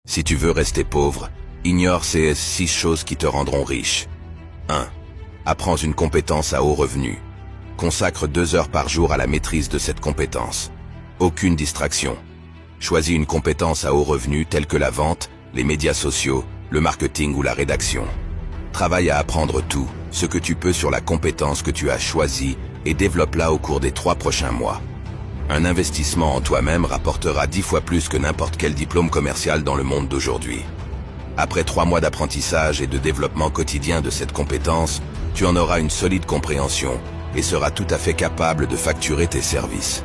Si tu veux rester pauvre, ignore ces 6 choses qui te rendront riche. 1. Apprends une compétence à haut revenu. Consacre 2 heures par jour à la maîtrise de cette compétence. Aucune distraction. Choisis une compétence à haut revenu telle que la vente, les médias sociaux, le marketing ou la rédaction. Travaille à apprendre tout, ce que tu peux sur la compétence que tu as choisie et développe-la au cours des 3 prochains mois. Un investissement en toi-même rapportera 10 fois plus que n'importe quel diplôme commercial dans le monde d'aujourd'hui. Après 3 mois d'apprentissage et de développement quotidien de cette compétence, tu en auras une solide compréhension et seras tout à fait capable de facturer tes services.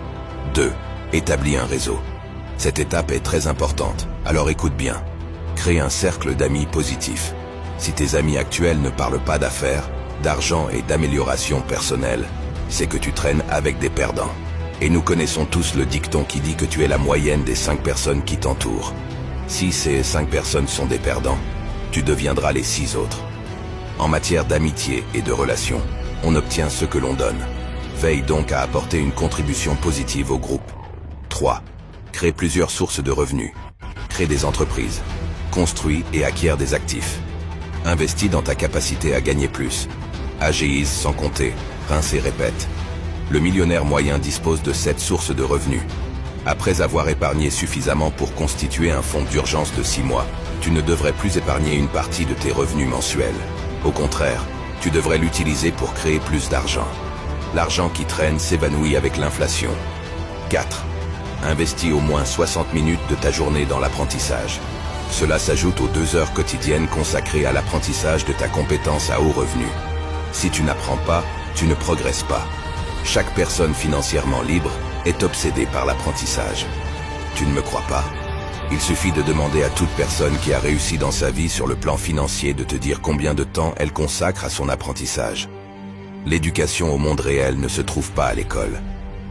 2. Établis un réseau. Cette étape est très importante, alors écoute bien. Crée un cercle d'amis positifs. Si tes amis actuels ne parlent pas d'affaires, d'argent et d'amélioration personnelle, c'est que tu traînes avec des perdants. Et nous connaissons tous le dicton qui dit que tu es la moyenne des 5 personnes qui t'entourent. Si ces 5 personnes sont des perdants, tu deviendras les 6 autres. En matière d'amitié et de relations, on obtient ce que l'on donne. Veille donc à apporter une contribution positive au groupe. 3. Crée plusieurs sources de revenus. Crée des entreprises. Construis et acquiert des actifs. Investis dans ta capacité à gagner plus. Agise sans compter, rince et répète. Le millionnaire moyen dispose de 7 sources de revenus. Après avoir épargné suffisamment pour constituer un fonds d'urgence de 6 mois, tu ne devrais plus épargner une partie de tes revenus mensuels. Au contraire, tu devrais l'utiliser pour créer plus d'argent. L'argent qui traîne s'évanouit avec l'inflation. 4. Investis au moins 60 minutes de ta journée dans l'apprentissage. Cela s'ajoute aux 2 heures quotidiennes consacrées à l'apprentissage de ta compétence à haut revenu. Si tu n'apprends pas, tu ne progresses pas. Chaque personne financièrement libre est obsédée par l'apprentissage. Tu ne me crois pas? Il suffit de demander à toute personne qui a réussi dans sa vie sur le plan financier de te dire combien de temps elle consacre à son apprentissage. L'éducation au monde réel ne se trouve pas à l'école.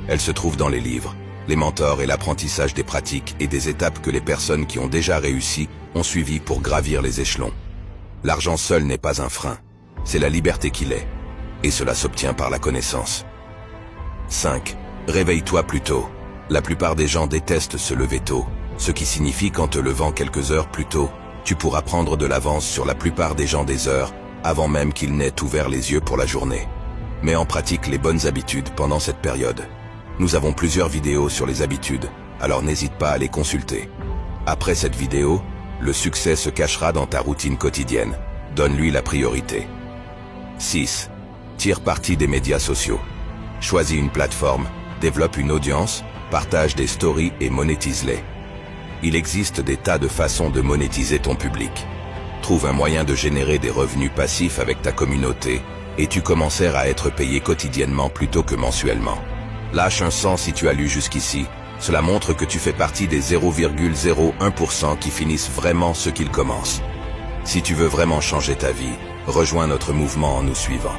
Elle se trouve dans les livres, les mentors et l'apprentissage des pratiques et des étapes que les personnes qui ont déjà réussi ont suivies pour gravir les échelons. L'argent seul n'est pas un frein, c'est la liberté qui l'est, et cela s'obtient par la connaissance. 5. Réveille-toi plus tôt. La plupart des gens détestent se lever tôt, ce qui signifie qu'en te levant quelques heures plus tôt, tu pourras prendre de l'avance sur la plupart des gens des heures, avant même qu'ils n'aient ouvert les yeux pour la journée. Mets en pratique les bonnes habitudes pendant cette période. Nous avons plusieurs vidéos sur les habitudes, alors n'hésite pas à les consulter. Après cette vidéo, le succès se cachera dans ta routine quotidienne. Donne-lui la priorité. 6. Tire parti des médias sociaux. Choisis une plateforme, développe une audience, partage des stories et monétise-les. Il existe des tas de façons de monétiser ton public. Trouve un moyen de générer des revenus passifs avec ta communauté et tu commenceras à être payé quotidiennement plutôt que mensuellement. Lâche un 100 si tu as lu jusqu'ici. Cela montre que tu fais partie des 0,01% qui finissent vraiment ce qu'ils commencent. Si tu veux vraiment changer ta vie, rejoins notre mouvement en nous suivant.